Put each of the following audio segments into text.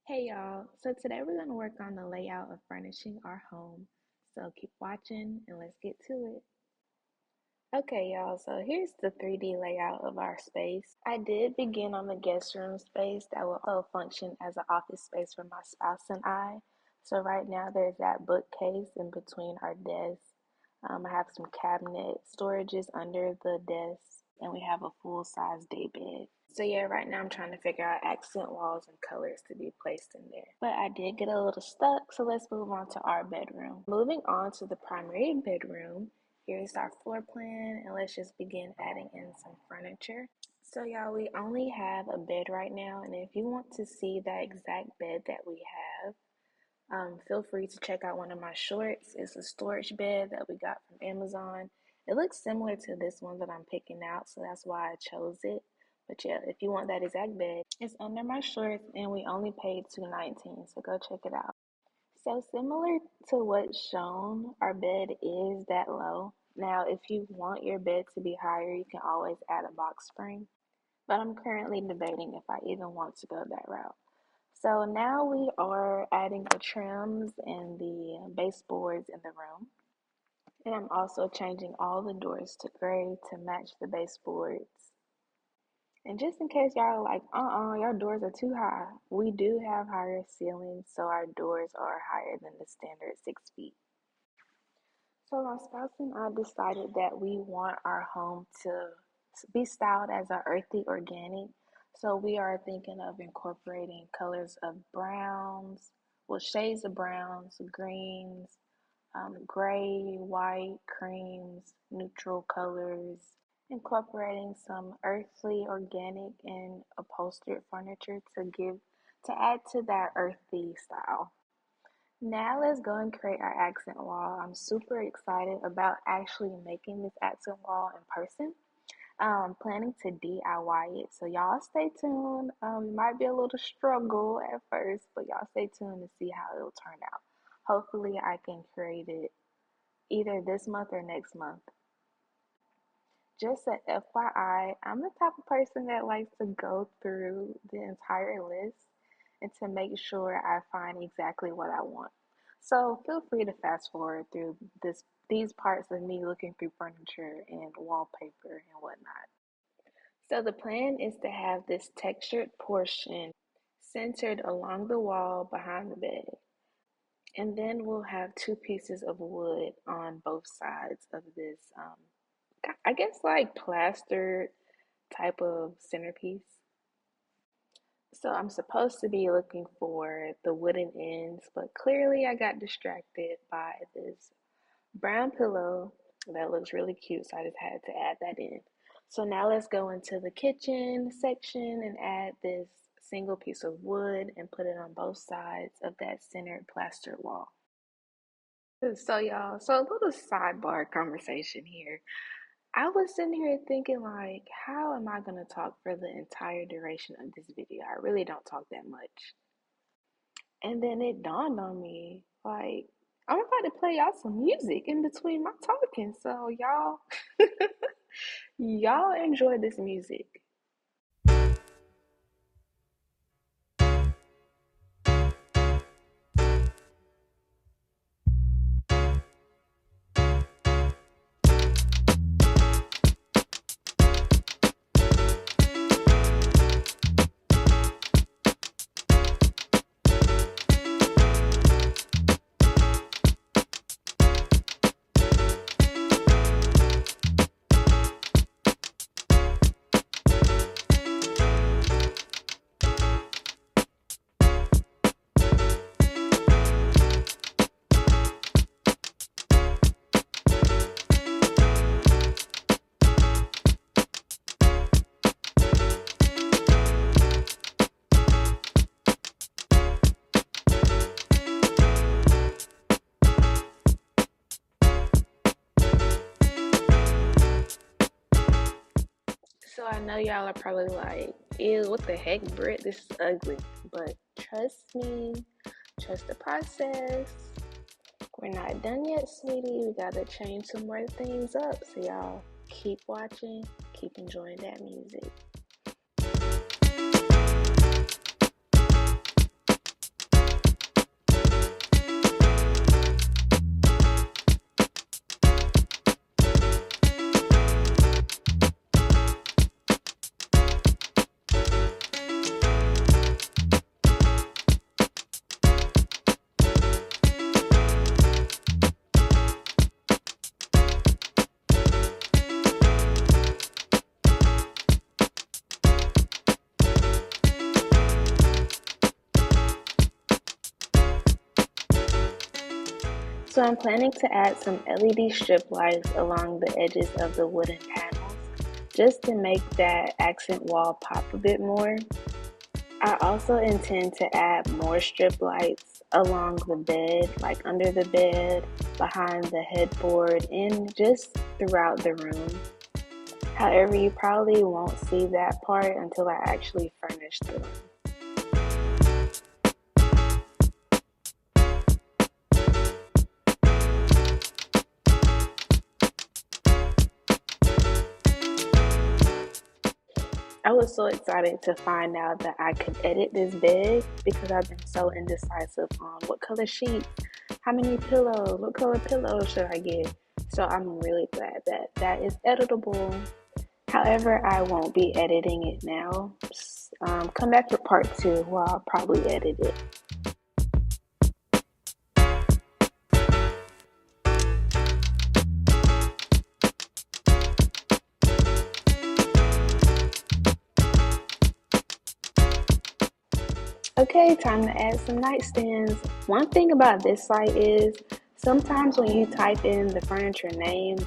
Hey y'all, so today we're going to work on the layout of furnishing our home. So keep watching and let's get to it. Okay y'all, so here's the 3D layout of our space. I did begin on the guest room space that will also function as an office space for my spouse and I. So right now there's that bookcase in between our desks. I have some cabinet storages under the desk and we have a full-size day bed. So yeah, right now I'm trying to figure out accent walls and colors to be placed in there. But I did get a little stuck, so let's move on to our bedroom. Moving on to the primary bedroom, here's our floor plan, and let's just begin adding in some furniture. So y'all, we only have a bed right now, and if you want to see that exact bed that we have, feel free to check out one of my shorts. It's a storage bed that we got from Amazon. It looks similar to this one that I'm picking out, so that's why I chose it. But yeah, if you want that exact bed, it's under my shorts and we only paid $219, so go check it out. So similar to what's shown, our bed is that low. Now, if you want your bed to be higher, you can always add a box spring. But I'm currently debating if I even want to go that route. So now we are adding the trims and the baseboards in the room. And I'm also changing all the doors to gray to match the baseboards. And just in case y'all are like, your doors are too high, we do have higher ceilings, so our doors are higher than the standard 6 feet. So my spouse and I decided that we want our home to be styled as an earthy organic. So we are thinking of incorporating colors of browns, well, shades of browns, greens, gray, white, creams, neutral colors, incorporating some earthly, organic, and upholstered furniture to add to that earthy style. Now let's go and create our accent wall. I'm super excited about actually making this accent wall in person. I'm planning to DIY it, so y'all stay tuned. It might be a little struggle at first, but y'all stay tuned to see how it'll turn out. Hopefully I can create it either this month or next month. Just a FYI, I'm the type of person that likes to go through the entire list and to make sure I find exactly what I want. So feel free to fast forward through these parts of me looking through furniture and wallpaper and whatnot. So the plan is to have this textured portion centered along the wall behind the bed. And then we'll have two pieces of wood on both sides of this, I guess like plastered type of centerpiece. So I'm supposed to be looking for the wooden ends, but clearly I got distracted by this brown pillow that looks really cute, so I just had to add that in. So now let's go into the kitchen section and add this single piece of wood and put it on both sides of that centered plastered wall. So y'all, so a little sidebar conversation here. I was sitting here thinking like, how am I gonna talk for the entire duration of this video? I really don't talk that much. And then it dawned on me, like, I'm about to play y'all some music in between my talking. So y'all enjoy this music. So I know y'all are probably like, ew, what the heck, Britt? This is ugly. But trust me, trust the process. We're not done yet, sweetie. We gotta change some more things up. So y'all keep watching, keep enjoying that music. So I'm planning to add some LED strip lights along the edges of the wooden panels just to make that accent wall pop a bit more. I also intend to add more strip lights along the bed, like under the bed, behind the headboard, and just throughout the room. However, you probably won't see that part until I actually furnish the room. I was so excited to find out that I could edit this bed because I've been so indecisive on what color sheets, how many pillows, what color pillows should I get. So I'm really glad that that is editable. However, I won't be editing it now. Come back for part two where I'll probably edit it. Okay, time to add some nightstands. One thing about this site is sometimes when you type in the furniture name,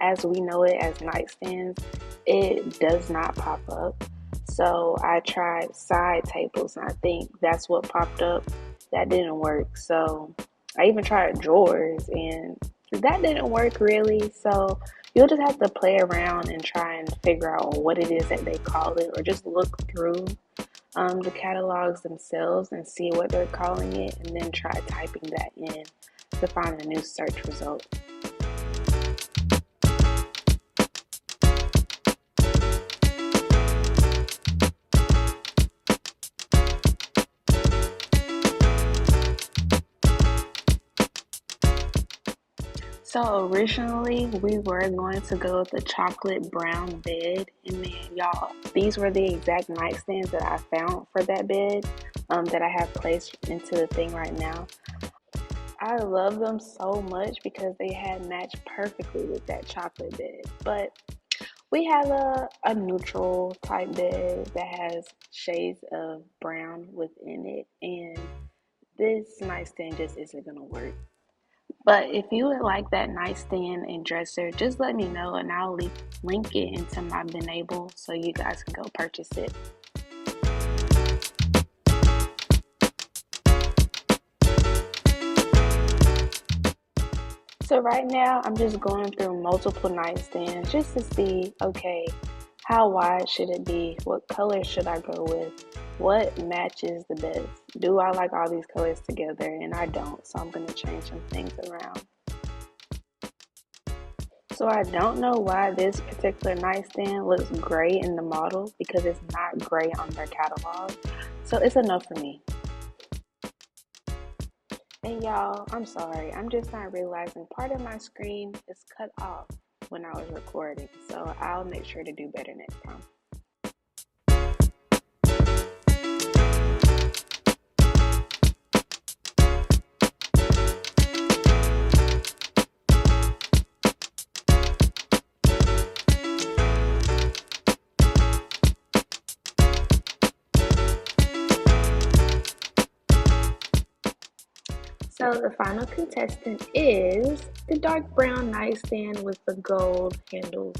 as we know it as nightstands, it does not pop up. So I tried side tables and I think that's what popped up. That didn't work. So I even tried drawers and that didn't work really. So you'll just have to play around and try and figure out what it is that they call it, or just look through the catalogs themselves and see what they're calling it, and then try typing that in to find a new search result. So originally we were going to go with the chocolate brown bed, and man, y'all, these were the exact nightstands that I found for that bed that I have placed into the thing right now. I love them so much because they had matched perfectly with that chocolate bed. But we have a neutral type bed that has shades of brown within it, and this nightstand just isn't gonna work. But if you would like that nightstand and dresser, just let me know and I'll link it into my Benable so you guys can go purchase it. So right now I'm just going through multiple nightstands just to see, okay, how wide should it be? What color should I go with? What matches the best? Do I like all these colors together? And I don't, so I'm going to change some things around. So I don't know why this particular nightstand looks gray in the model because it's not gray on their catalog. So it's enough for me. And y'all, I'm sorry, I'm just not realizing part of my screen is cut off when I was recording. So I'll make sure to do better next time. So the final contestant is the dark brown nightstand with the gold handles.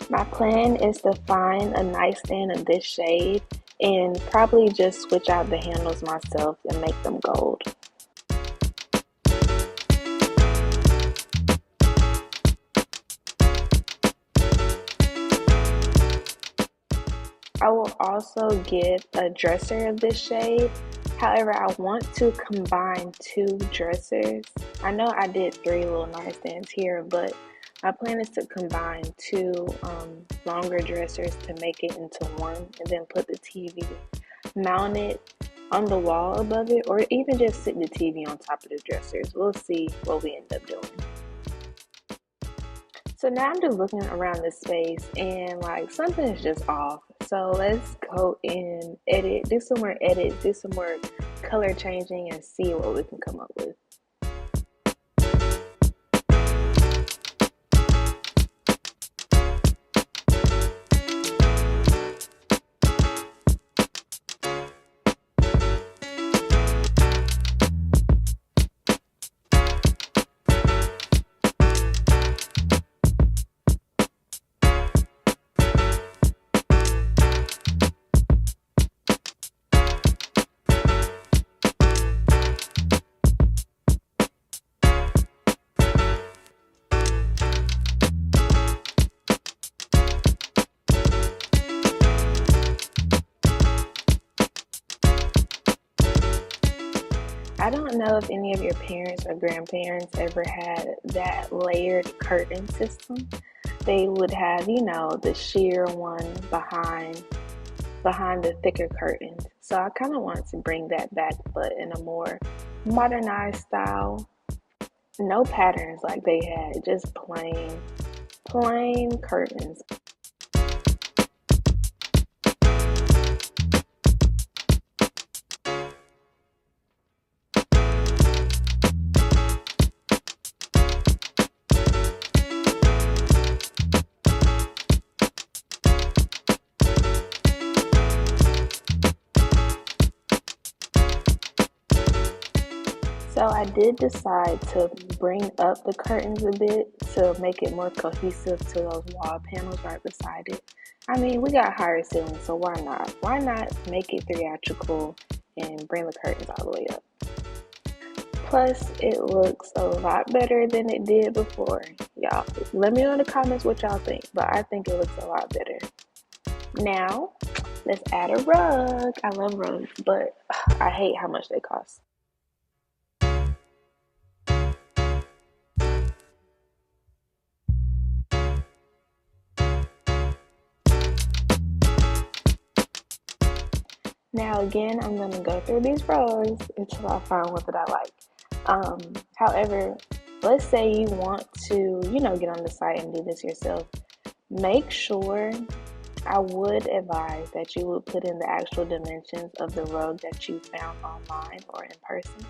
My plan is to find a nightstand of this shade and probably just switch out the handles myself and make them gold. I will also get a dresser of this shade. However, I want to combine two dressers. I know I did 3 little nightstands here, but my plan is to combine 2 longer dressers to make it into one, and then put the TV, mount it on the wall above it, or even just sit the TV on top of the dressers. We'll see what we end up doing. So now I'm just looking around the space and like something is just off. So let's go and do some more edits, do some more color changing and see what we can come up with. I don't know if any of your parents or grandparents ever had that layered curtain system. They would have, the sheer one behind the thicker curtains. So I kind of wanted to bring that back, but in a more modernized style. No patterns like they had, just plain curtains. So I did decide to bring up the curtains a bit to make it more cohesive to those wall panels right beside it. I mean, we got higher ceilings, so why not? Why not make it theatrical and bring the curtains all the way up? Plus, it looks a lot better than it did before. Y'all, let me know in the comments what y'all think, but I think it looks a lot better. Now, let's add a rug. I love rugs, but I hate how much they cost. Now again, I'm gonna go through these rows until I find one that I like. However, let's say you want to, get on the site and do this yourself. Make sure, I would advise that you would put in the actual dimensions of the rug that you found online or in person.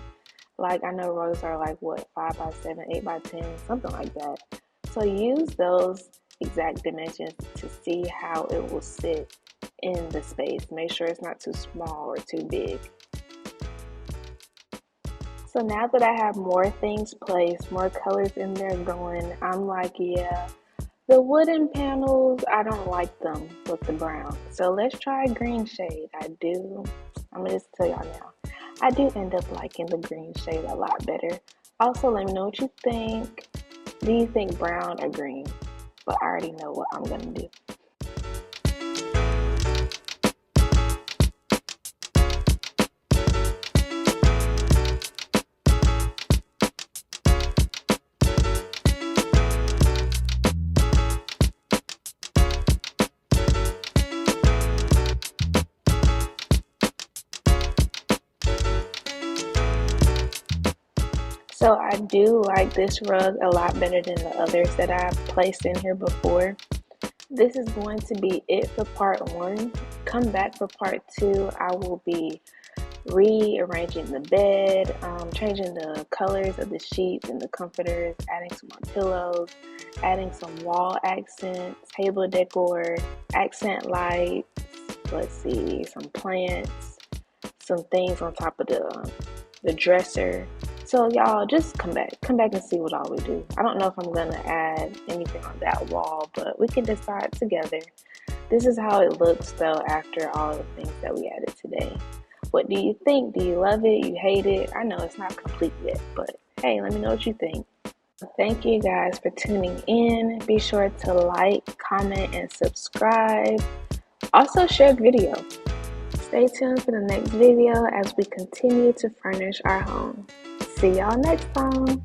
Like I know rugs are like what, 5x7, 8x10, something like that. So use those exact dimensions to see how it will sit in the space. Make sure it's not too small or too big. So now that I have more things placed, more colors in there going, I'm like, yeah, the wooden panels, I don't like them with the brown. So let's try a green shade. I'm gonna just tell y'all now. I do end up liking the green shade a lot better. Also, let me know what you think. Do you think brown or green? But I already know what I'm gonna do. So I do like this rug a lot better than the others that I've placed in here before. This is going to be it for part one. Come back for part two. I will be rearranging the bed, changing the colors of the sheets and the comforters, adding some more pillows, adding some wall accents, table decor, accent lights, let's see, some plants, some things on top of the dresser. So y'all just come back and see what all we do. I don't know if I'm gonna add anything on that wall, but we can decide together. This is how it looks though after all the things that we added today. What do you think? Do you love it? You hate it? I know it's not complete yet, but hey, let me know what you think. Thank you guys for tuning in. Be sure to like, comment, and subscribe. Also share the video. Stay tuned for the next video as we continue to furnish our home. See y'all next time.